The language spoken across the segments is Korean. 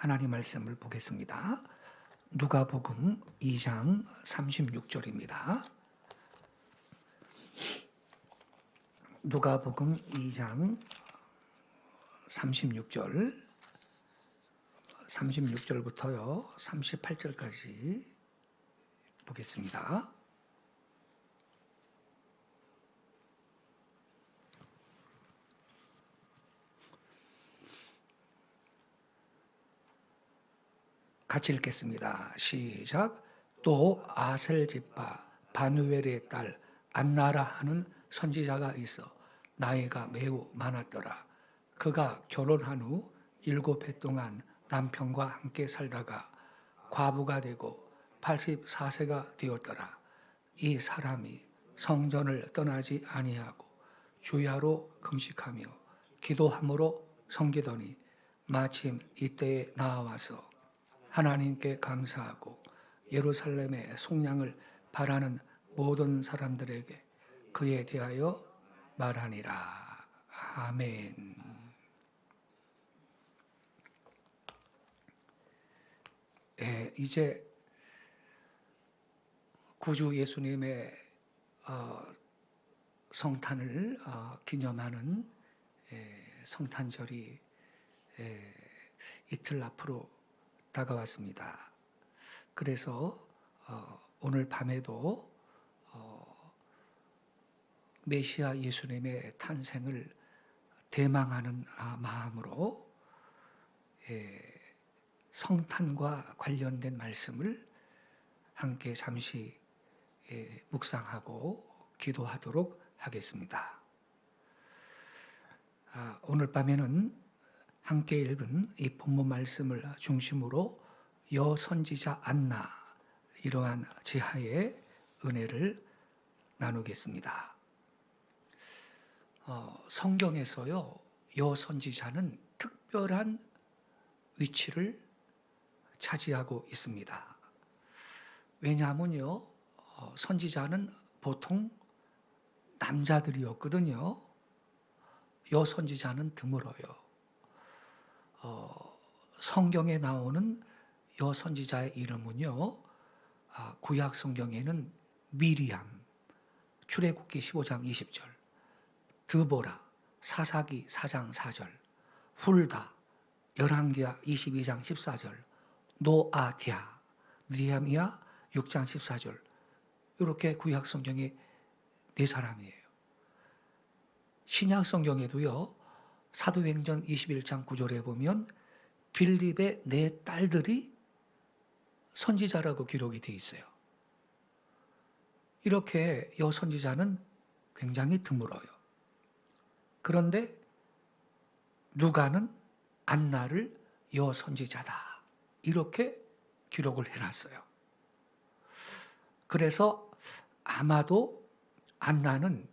하나님 말씀을 보겠습니다. 누가복음 2장 36절입니다. 누가복음 2장 36절부터요 38절까지 보겠습니다. 같이 읽겠습니다. 시작. 또 아셀지파 바누엘의 딸 안나라 하는 선지자가 있어 나이가 매우 많았더라. 그가 결혼한 후 7해 동안 남편과 함께 살다가 과부가 되고 84세가 되었더라. 이 사람이 성전을 떠나지 아니하고 주야로 금식하며 기도함으로 섬기더니 마침 이때에 나와서 하나님께 감사하고 예루살렘의 속량을 바라는 모든 사람들에게 그에 대하여 말하니라. 아멘. 이제 구주 예수님의 성탄을 기념하는 성탄절이 이틀 앞으로 다가왔습니다. 그래서 오늘 밤에도 메시아 예수님의 탄생을 대망하는 마음으로 성탄과 관련된 말씀을 함께 잠시 묵상하고 기도하도록 하겠습니다. 오늘 밤에는 함께 읽은 이 본문 말씀을 중심으로 여선지자 안나 이러한 지하의 은혜를 나누겠습니다. 성경에서요 여선지자는 특별한 위치를 차지하고 있습니다. 왜냐하면요 선지자는 보통 남자들이었거든요. 여선지자는 드물어요. 성경에 나오는 여선지자의 이름은요 구약 성경에는 미리암 출애굽기 15장 20절, 드보라 사사기 4장 4절, 훌다 열왕기하 22장 14절, 노아디아 느헤미야 6장 14절, 이렇게 구약 성경에 4사람이에요. 신약 성경에도요 사도행전 21장 9절에 보면 빌립의 4딸들이 선지자라고 기록이 되어 있어요. 이렇게 여선지자는 굉장히 드물어요. 그런데 누가는 안나를 여선지자다 이렇게 기록을 해놨어요. 그래서 아마도 안나는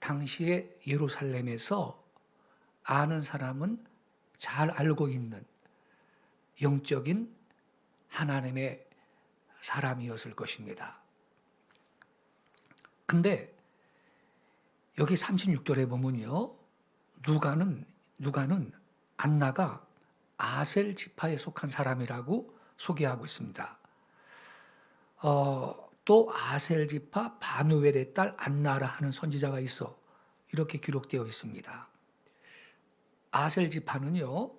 당시에 예루살렘에서 아는 사람은 잘 알고 있는 영적인 하나님의 사람이었을 것입니다. 근데 여기 36절에 보면요 누가는 안나가 아셀 지파에 속한 사람이라고 소개하고 있습니다. 또 아셀 지파 바누엘의 딸 안나라 하는 선지자가 있어 이렇게 기록되어 있습니다. 아셀 지파는요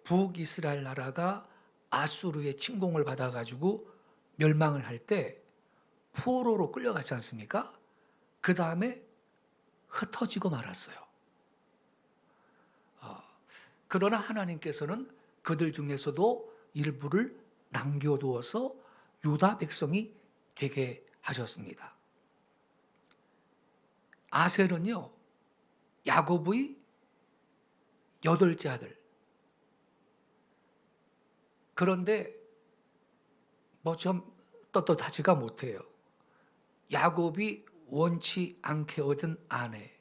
북이스라엘 나라가 아수르의 침공을 받아가지고 멸망을 할 때 포로로 끌려갔지 않습니까? 그 다음에 흩어지고 말았어요. 그러나 하나님께서는 그들 중에서도 일부를 남겨두어서 유다 백성이 되게 하셨습니다. 아셀은요 야곱의 8째 아들. 그런데 뭐 좀 떳떳하지가 못해요. 야곱이 원치 않게 얻은 아내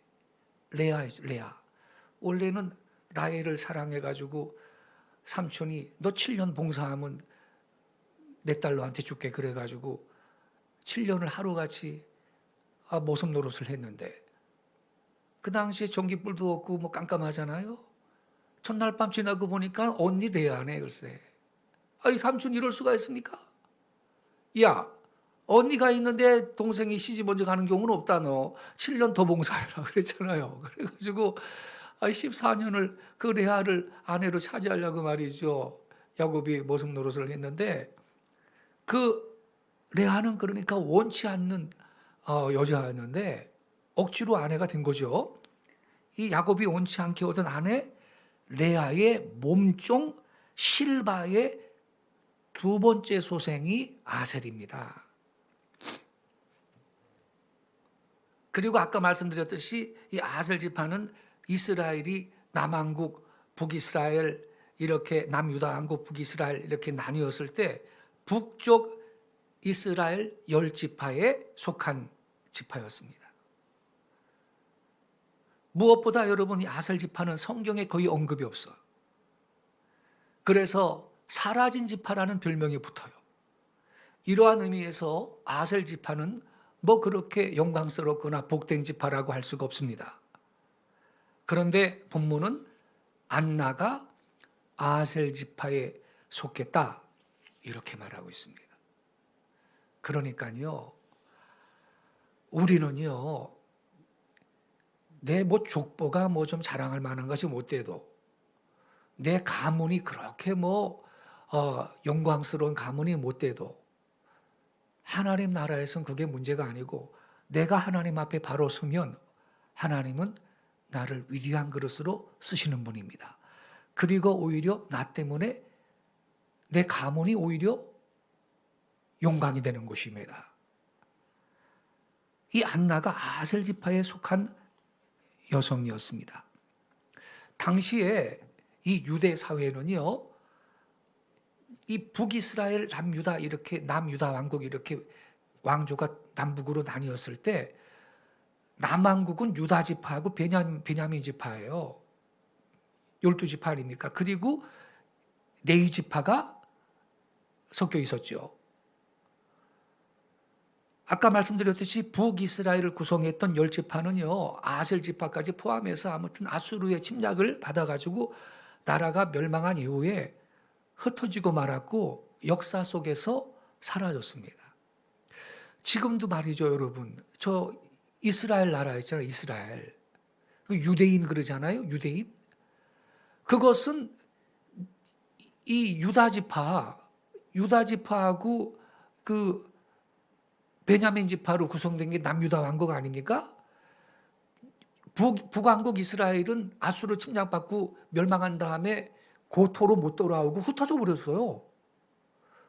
레아. 원래는 라헬을 사랑해가지고 삼촌이 너 7년 봉사하면 내 딸로한테 줄게 그래가지고 7년을 하루같이 모습 노릇을 했는데 그 당시에 전기불도 없고 뭐 깜깜하잖아요. 첫날 밤 지나고 보니까 언니 레아네 글쎄. 아이 삼촌 이럴 수가 있습니까? 야, 언니가 있는데 동생이 시집 먼저 가는 경우는 없다 너. 7년 더 봉사해라 그랬잖아요. 그래가지고 14년을 그 레아를 아내로 차지하려고 말이죠. 야곱이 모습 노릇을 했는데 그 레아는 그러니까 원치 않는 여자였는데 억지로 아내가 된 거죠. 이 야곱이 원치 않게 얻은 아내 레아의 몸종 실바의 두 번째 소생이 아셀입니다. 그리고 아까 말씀드렸듯이 이 아셀 지파는 이스라엘이 남왕국, 북이스라엘 이렇게 남유다 왕국, 북이스라엘 이렇게 나뉘었을 때 북쪽 이스라엘 10지파에 속한 지파였습니다. 무엇보다 여러분 이 아셀 지파는 성경에 거의 언급이 없어요. 그래서 사라진 지파라는 별명이 붙어요. 이러한 의미에서 아셀 지파는 뭐 그렇게 영광스럽거나 복된 지파라고 할 수가 없습니다. 그런데 본문은 안나가 아셀 지파에 속했다 이렇게 말하고 있습니다. 그러니까요, 우리는요, 내 뭐 족보가 뭐 좀 자랑할 만한 것이 못 돼도 내 가문이 그렇게 영광스러운 가문이 못 돼도 하나님 나라에서는 그게 문제가 아니고 내가 하나님 앞에 바로 서면 하나님은 나를 위대한 그릇으로 쓰시는 분입니다. 그리고 오히려 나 때문에 내 가문이 오히려 영광이 되는 것입니다. 이 안나가 아셀 지파에 속한 여성이었습니다. 당시에 이 유대 사회는요, 이 북이스라엘, 남유다 이렇게 남유다 왕국 이렇게 왕조가 남북으로 나뉘었을 때 남왕국은 유다 지파하고 베냐민 지파예요. 12지파 아닙니까? 그리고 레위 지파가 섞여 있었죠. 아까 말씀드렸듯이 북이스라엘을 구성했던 10지파는요, 아셀 지파까지 포함해서 아무튼 아수르의 침략을 받아가지고 나라가 멸망한 이후에 흩어지고 말았고 역사 속에서 사라졌습니다. 지금도 말이죠, 여러분. 저 이스라엘 나라 있잖아요, 이스라엘. 유대인 그러잖아요, 유대인. 그것은 이 유다 지파하고 그 베냐민 지파로 구성된 게 남유다 왕국 아닙니까? 북왕국 이스라엘은 아수르 침략받고 멸망한 다음에 고토로 못 돌아오고 흩어져 버렸어요.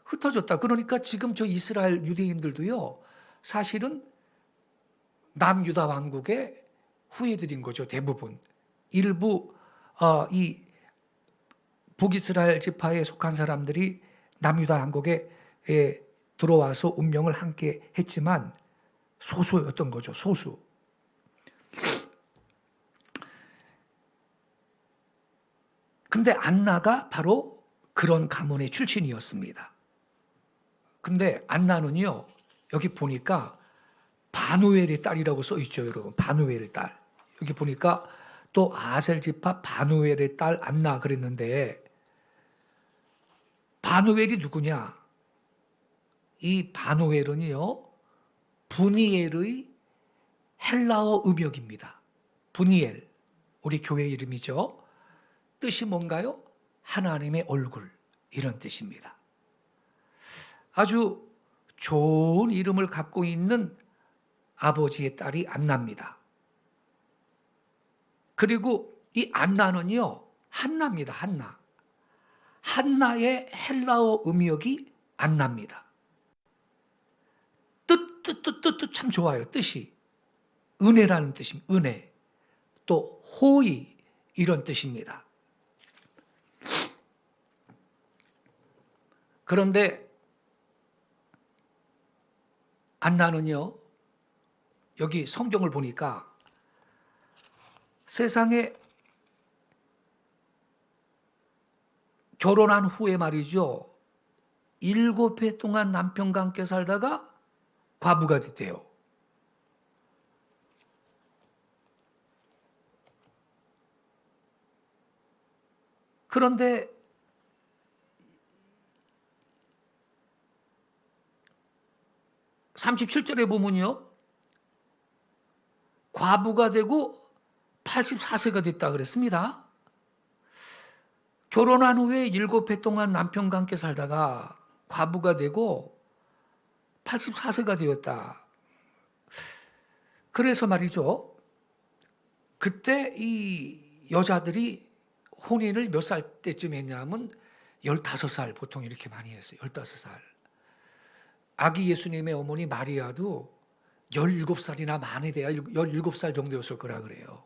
흩어졌다. 그러니까 지금 저 이스라엘 유대인들도요, 사실은 남유다 왕국의 후예들인 거죠, 대부분. 일부 이 북이스라엘 지파에 속한 사람들이 남유다 왕국에 들어와서 운명을 함께 했지만 소수였던 거죠, 소수. 근데 안나가 바로 그런 가문의 출신이었습니다. 근데 안나는요, 여기 보니까 바누엘의 딸이라고 써 있죠, 여러분. 바누엘의 딸. 여기 보니까 또 아셀 지파 바누엘의 딸 안나 그랬는데 바누엘이 누구냐? 이 바누엘은요, 브니엘의 헬라어 음역입니다. 브니엘, 우리 교회 이름이죠. 뜻이 뭔가요? 하나님의 얼굴, 이런 뜻입니다. 아주 좋은 이름을 갖고 있는 아버지의 딸이 안나입니다. 그리고 이 안나는요, 한나입니다. 한나. 한나의 헬라어 음역이 안나입니다. 뜻 참 좋아요. 뜻이 은혜라는 뜻입니다. 은혜. 또 호의 이런 뜻입니다. 그런데 안나는요, 여기 성경을 보니까 세상에 결혼한 후에 말이죠, 7해 동안 남편과 함께 살다가 과부가 됐대요. 그런데 (37절에) 보면요, 과부가 되고 84세가 됐다 그랬습니다. 결혼한 후에 7해 동안 남편과 함께 살다가 과부가 되고 84세가 되었다. 그래서 말이죠, 그때 이 여자들이 혼인을 몇 살 때쯤 했냐면 15살, 보통 이렇게 많이 했어요. 15살. 아기 예수님의 어머니 마리아도 17살이나 많이 돼야 17살 정도였을 거라 그래요.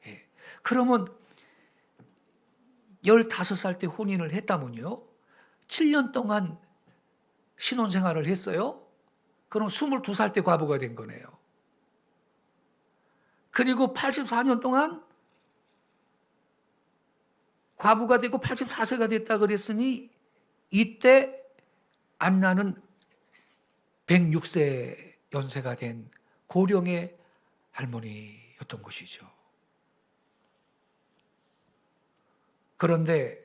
예. 그러면 15살 때 혼인을 했다면요, 7년 동안 신혼생활을 했어요. 그럼 22살 때 과부가 된 거네요. 그리고 84년 동안 과부가 되고 84세가 됐다 그랬으니 이때 안나는 106세 연세가 된 고령의 할머니였던 것이죠. 그런데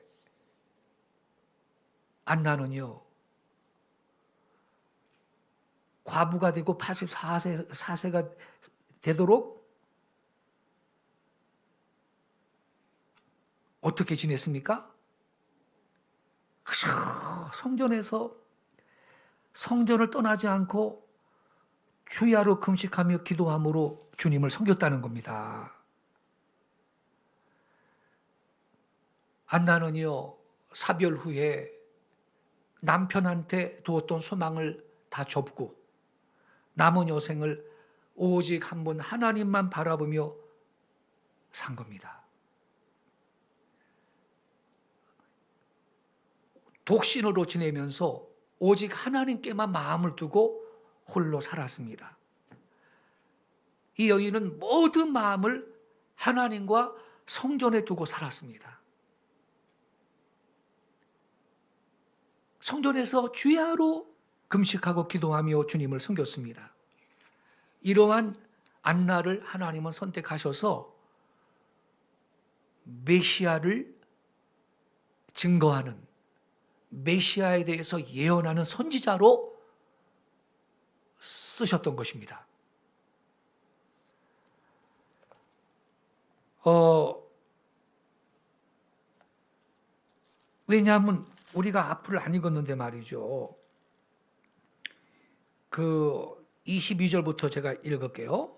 안나는요, 과부가 되고 84세가 되도록 어떻게 지냈습니까? 성전에서 성전을 떠나지 않고 주야로 금식하며 기도함으로 주님을 섬겼다는 겁니다. 안나는요, 사별 후에 남편한테 두었던 소망을 다 접고 남은 여생을 오직 한 분 하나님만 바라보며 산 겁니다. 독신으로 지내면서 오직 하나님께만 마음을 두고 홀로 살았습니다. 이 여인은 모든 마음을 하나님과 성전에 두고 살았습니다. 성전에서 주야로 금식하고 기도하며 주님을 섬겼습니다. 이러한 안나를 하나님은 선택하셔서 메시아를 증거하는, 메시아에 대해서 예언하는 선지자로 쓰셨던 것입니다. 왜냐하면 우리가 앞을 안 읽었는데 말이죠. 그 22절부터 제가 읽을게요.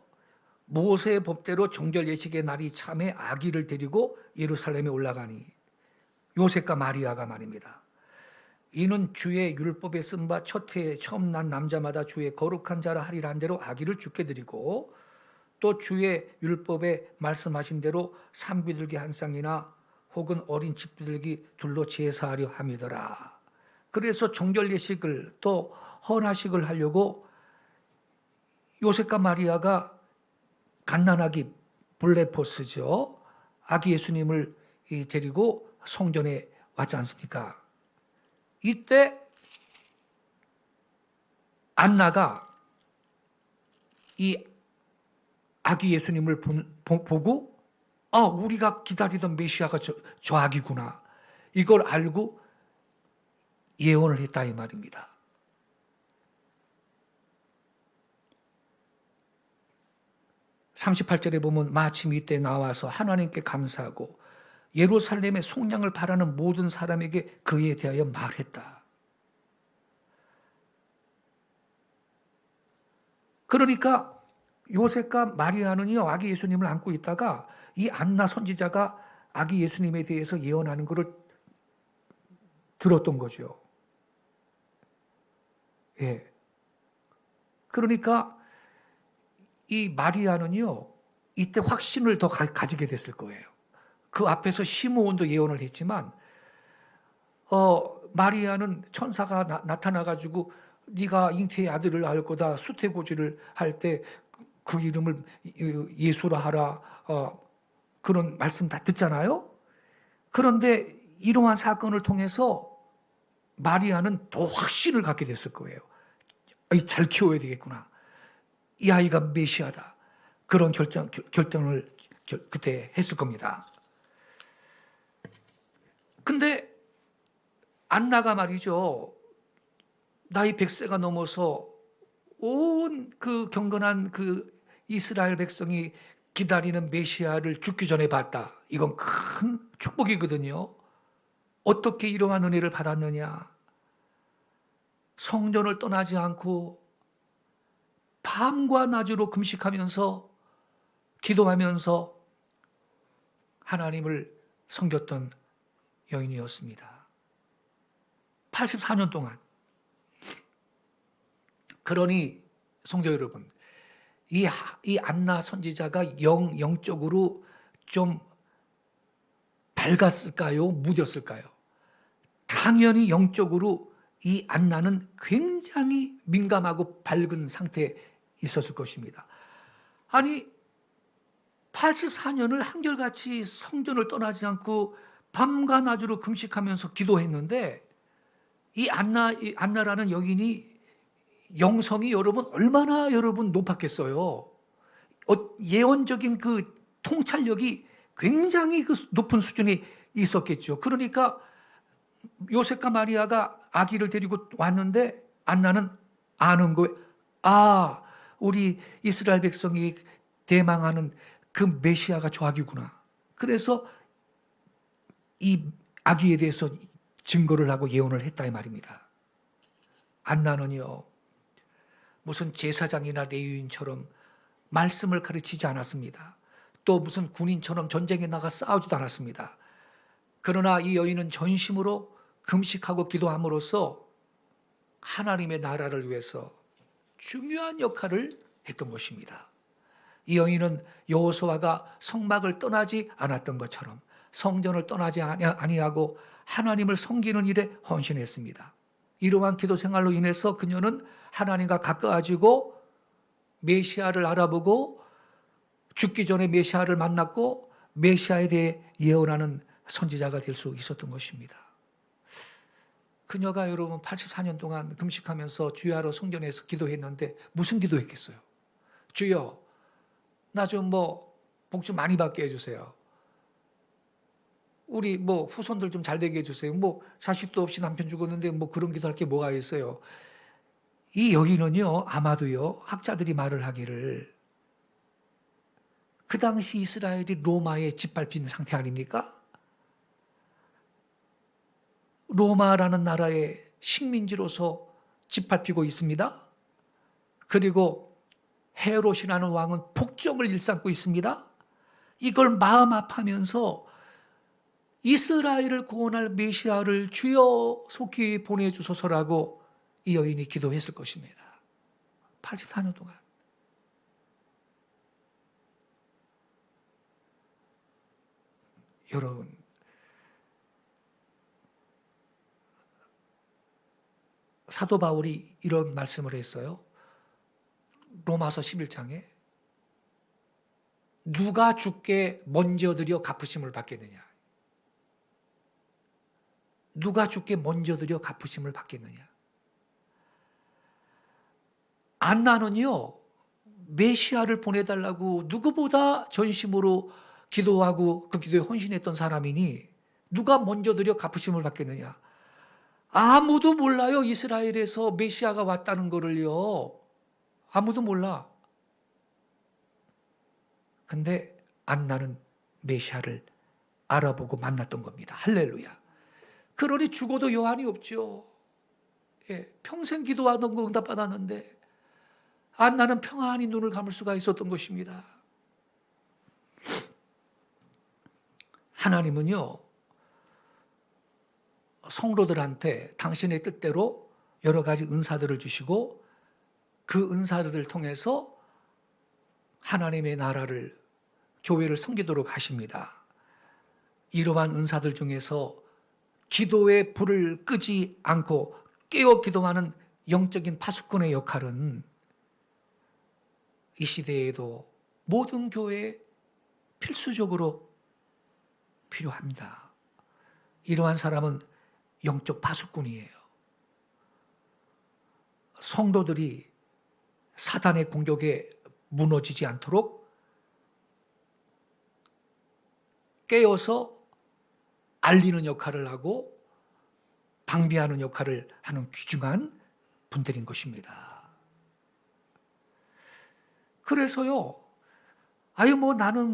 모세의 법대로 정결 예식의 날이 참에 아기를 데리고 예루살렘에 올라가니, 요셉과 마리아가 말입니다. 이는 주의 율법에 쓴 바 첫 해에 처음 난 남자마다 주의 거룩한 자라 하리라 한 대로 아기를 주께 드리고, 또 주의 율법에 말씀하신 대로 산비둘기 한 쌍이나 혹은 어린 집비둘기 둘로 제사하려 함이더라. 그래서 정결 예식을 또 헌화식을 하려고 요셉과 마리아가 갓난아기 블레포스죠, 아기 예수님을 데리고 성전에 왔지 않습니까? 이때 안나가 이 아기 예수님을 보고, 우리가 기다리던 메시아가 저 아기구나, 이걸 알고 예언을 했다 이 말입니다. (38절에) 보면 마침 이때 나와서 하나님께 감사하고 예루살렘의 속량을 바라는 모든 사람에게 그에 대하여 말했다. 그러니까 요셉과 마리아는요, 아기 예수님을 안고 있다가 이 안나 선지자가 아기 예수님에 대해서 예언하는 것을 들었던 거죠. 예. 그러니까 이 마리아는요, 이때 확신을 더 가지게 됐을 거예요. 그 앞에서 시므온도 예언을 했지만, 마리아는 천사가 나타나가지고 네가 잉태의 아들을 낳을 거다, 수태고지를 할 때 그 이름을 예수라 하라, 그런 말씀 다 듣잖아요. 그런데 이러한 사건을 통해서 마리아는 더 확신을 갖게 됐을 거예요. 잘 키워야 되겠구나, 이 아이가 메시아다, 그런 결정을 그때 했을 겁니다. 근데 안나가 말이죠. 나이 100세가 넘어서 온 그 경건한 그 이스라엘 백성이 기다리는 메시아를 죽기 전에 봤다. 이건 큰 축복이거든요. 어떻게 이러한 은혜를 받았느냐? 성전을 떠나지 않고 밤과 낮으로 금식하면서 기도하면서 하나님을 섬겼던 여인이었습니다. 84년 동안. 그러니 성도 여러분, 이 안나 선지자가 영적으로 좀 밝았을까요? 무뎠을까요? 당연히 영적으로 이 안나는 굉장히 민감하고 밝은 상태에 있었을 것입니다. 아니 84년을 한결같이 성전을 떠나지 않고 밤과 낮으로 금식하면서 기도했는데 이 안나라는 여인이 영성이 여러분 얼마나 여러분 높았겠어요. 예언적인 그 통찰력이 굉장히 그 높은 수준이 있었겠죠. 그러니까 요셉과 마리아가 아기를 데리고 왔는데 안나는 아는 거예요. 아, 우리 이스라엘 백성이 대망하는 그 메시아가 저 아기구나. 그래서 이 아기에 대해서 증거를 하고 예언을 했다 이 말입니다. 안나는요, 무슨 제사장이나 레위인처럼 말씀을 가르치지 않았습니다. 또 무슨 군인처럼 전쟁에 나가 싸우지도 않았습니다. 그러나 이 여인은 전심으로 금식하고 기도함으로써 하나님의 나라를 위해서 중요한 역할을 했던 것입니다. 이 여인은 여호수아가 성막을 떠나지 않았던 것처럼 성전을 떠나지 아니하고 하나님을 섬기는 일에 헌신했습니다. 이러한 기도 생활로 인해서 그녀는 하나님과 가까워지고 메시아를 알아보고 죽기 전에 메시아를 만났고 메시아에 대해 예언하는 선지자가 될 수 있었던 것입니다. 그녀가 여러분 84년 동안 금식하면서 주야로 성전에서 기도했는데 무슨 기도했겠어요? 주여, 나 좀 복 좀 많이 받게 해주세요. 우리 후손들 좀 잘 되게 해주세요. 자식도 없이 남편 죽었는데 그런 기도할 게 뭐가 있어요? 이 여인은요, 아마도요, 학자들이 말을 하기를 그 당시 이스라엘이 로마에 짓밟힌 상태 아닙니까? 로마라는 나라의 식민지로서 짓밟히고 있습니다. 그리고 헤롯이라는 왕은 폭정을 일삼고 있습니다. 이걸 마음 아파하면서 이스라엘을 구원할 메시아를 주여 속히 보내주소서라고 이 여인이 기도했을 것입니다. 84년 동안. 여러분, 사도 바울이 이런 말씀을 했어요. 로마서 11장에 누가 주께 먼저 드려 갚으심을 받겠느냐? 누가 주께 먼저 드려 갚으심을 받겠느냐? 안나는요, 메시아를 보내달라고 누구보다 전심으로 기도하고 그 기도에 헌신했던 사람이니 누가 먼저 드려 갚으심을 받겠느냐? 아무도 몰라요. 이스라엘에서 메시아가 왔다는 거를요. 아무도 몰라. 근데 안나는 메시아를 알아보고 만났던 겁니다. 할렐루야. 그러니 죽어도 여한이 없죠. 예, 평생 기도하던 거 응답받았는데 안나는 평안히 눈을 감을 수가 있었던 것입니다. 하나님은요, 성도들한테 당신의 뜻대로 여러 가지 은사들을 주시고 그 은사들을 통해서 하나님의 나라를, 교회를 섬기도록 하십니다. 이러한 은사들 중에서 기도의 불을 끄지 않고 깨어 기도하는 영적인 파수꾼의 역할은 이 시대에도 모든 교회에 필수적으로 필요합니다. 이러한 사람은 영적 파수꾼이에요. 성도들이 사단의 공격에 무너지지 않도록 깨어서 알리는 역할을 하고 방비하는 역할을 하는 귀중한 분들인 것입니다. 그래서요, 나는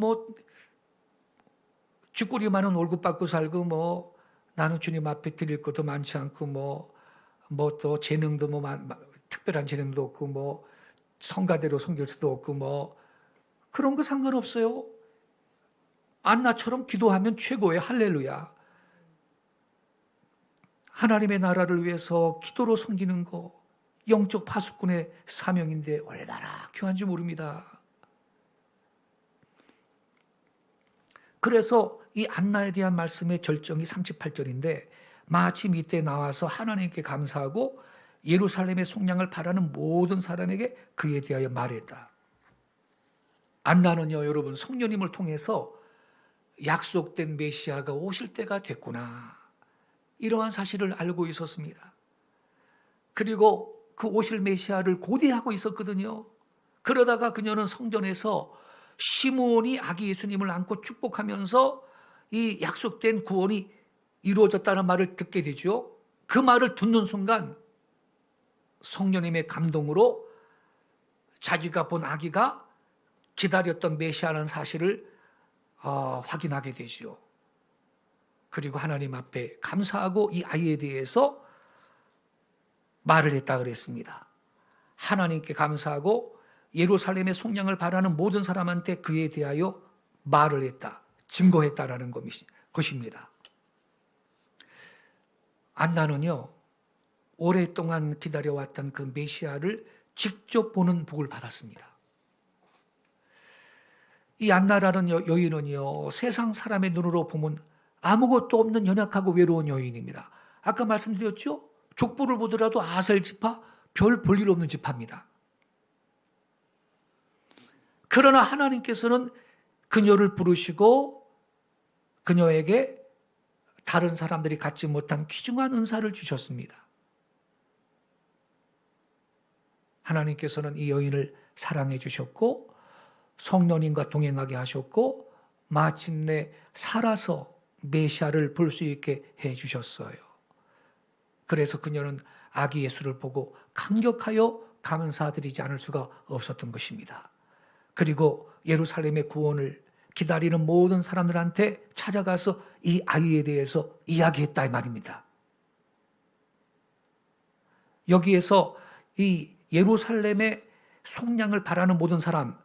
쥐꼬리 많은 월급 받고 살고 나는 주님 앞에 드릴 것도 많지 않고 또 재능도 특별한 재능도 없고 성가대로 섬길 수도 없고 그런 거 상관없어요. 안나처럼 기도하면 최고의 할렐루야. 하나님의 나라를 위해서 기도로 섬기는 거 영적 파수꾼의 사명인데 얼마나 귀한지 모릅니다. 그래서 이 안나에 대한 말씀의 절정이 38절인데 마침 이때 나와서 하나님께 감사하고 예루살렘의 속량을 바라는 모든 사람에게 그에 대하여 말했다. 안나는요, 여러분, 성령님을 통해서 약속된 메시아가 오실 때가 됐구나, 이러한 사실을 알고 있었습니다. 그리고 그 오실 메시아를 고대하고 있었거든요. 그러다가 그녀는 성전에서 시므온이 아기 예수님을 안고 축복하면서 이 약속된 구원이 이루어졌다는 말을 듣게 되죠. 그 말을 듣는 순간 성령님의 감동으로 자기가 본 아기가 기다렸던 메시아라는 사실을 확인하게 되죠. 그리고 하나님 앞에 감사하고 이 아이에 대해서 말을 했다 그랬습니다. 하나님께 감사하고 예루살렘의 속량을 바라는 모든 사람한테 그에 대하여 말을 했다, 증거했다라는 것입니다. 안나는요, 오랫동안 기다려왔던 그 메시아를 직접 보는 복을 받았습니다. 이 안나라는 여인은요, 세상 사람의 눈으로 보면 아무것도 없는 연약하고 외로운 여인입니다. 아까 말씀드렸죠? 족보를 보더라도 아셀 지파, 별 볼 일 없는 지파입니다. 그러나 하나님께서는 그녀를 부르시고 그녀에게 다른 사람들이 갖지 못한 귀중한 은사를 주셨습니다. 하나님께서는 이 여인을 사랑해 주셨고 성령님과 동행하게 하셨고 마침내 살아서 메시아를 볼 수 있게 해 주셨어요. 그래서 그녀는 아기 예수를 보고 감격하여 감사드리지 않을 수가 없었던 것입니다. 그리고 예루살렘의 구원을 기다리는 모든 사람들한테 찾아가서 이 아이에 대해서 이야기했다 이 말입니다. 여기에서 이 예루살렘의 속량을 바라는 모든 사람,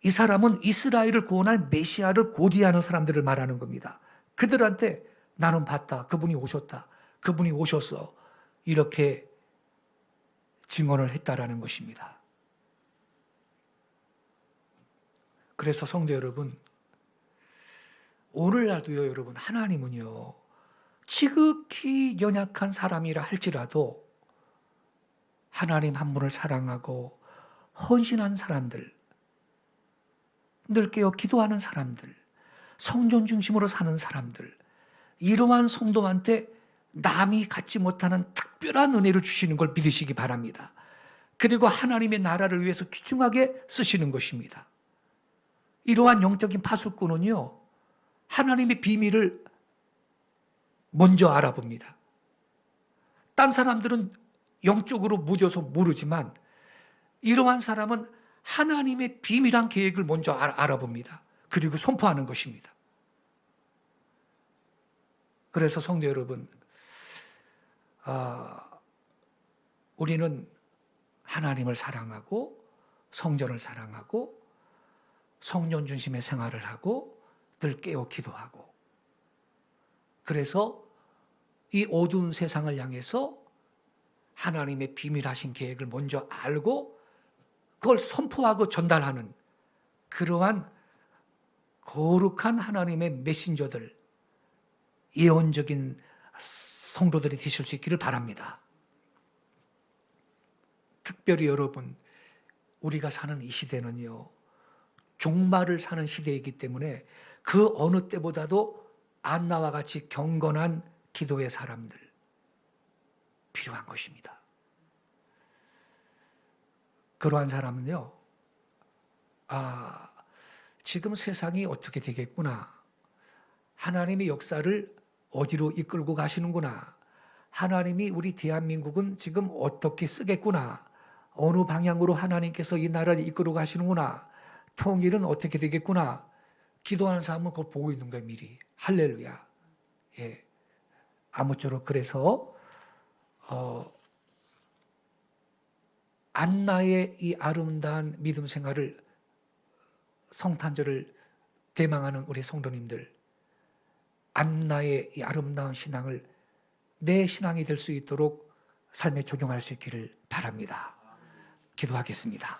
이 사람은 이스라엘을 구원할 메시아를 고대하는 사람들을 말하는 겁니다. 그들한테 나는 봤다, 그분이 오셨다, 그분이 오셨어, 이렇게 증언을 했다라는 것입니다. 그래서 성도 여러분, 오늘날도요, 여러분, 하나님은요, 지극히 연약한 사람이라 할지라도 하나님 한 분을 사랑하고 헌신한 사람들, 늘 깨어 기도하는 사람들, 성전 중심으로 사는 사람들, 이러한 성도한테 남이 갖지 못하는 특별한 은혜를 주시는 걸 믿으시기 바랍니다. 그리고 하나님의 나라를 위해서 귀중하게 쓰시는 것입니다. 이러한 영적인 파수꾼은요, 하나님의 비밀을 먼저 알아봅니다. 딴 사람들은 영적으로 무뎌서 모르지만 이러한 사람은 하나님의 비밀한 계획을 먼저 알아봅니다. 그리고 선포하는 것입니다. 그래서 성도 여러분, 우리는 하나님을 사랑하고 성전을 사랑하고 성전 중심의 생활을 하고 늘 깨어 기도하고, 그래서 이 어두운 세상을 향해서 하나님의 비밀하신 계획을 먼저 알고 그걸 선포하고 전달하는 그러한 거룩한 하나님의 메신저들, 예언적인 성도들이 되실 수 있기를 바랍니다. 특별히 여러분, 우리가 사는 이 시대는요, 종말을 사는 시대이기 때문에 그 어느 때보다도 안나와 같이 경건한 기도의 사람들 필요한 것입니다. 그러한 사람은요, 지금 세상이 어떻게 되겠구나, 하나님의 역사를 어디로 이끌고 가시는구나. 하나님이 우리 대한민국은 지금 어떻게 쓰겠구나. 어느 방향으로 하나님께서 이 나라를 이끌어 가시는구나. 통일은 어떻게 되겠구나. 기도하는 사람은 그걸 보고 있는 거예요, 미리. 할렐루야. 예. 아무쪼록 그래서 안나의 이 아름다운 믿음 생활을, 성탄절을 대망하는 우리 성도님들, 안나의 이 아름다운 신앙을 내 신앙이 될 수 있도록 삶에 적용할 수 있기를 바랍니다. 기도하겠습니다.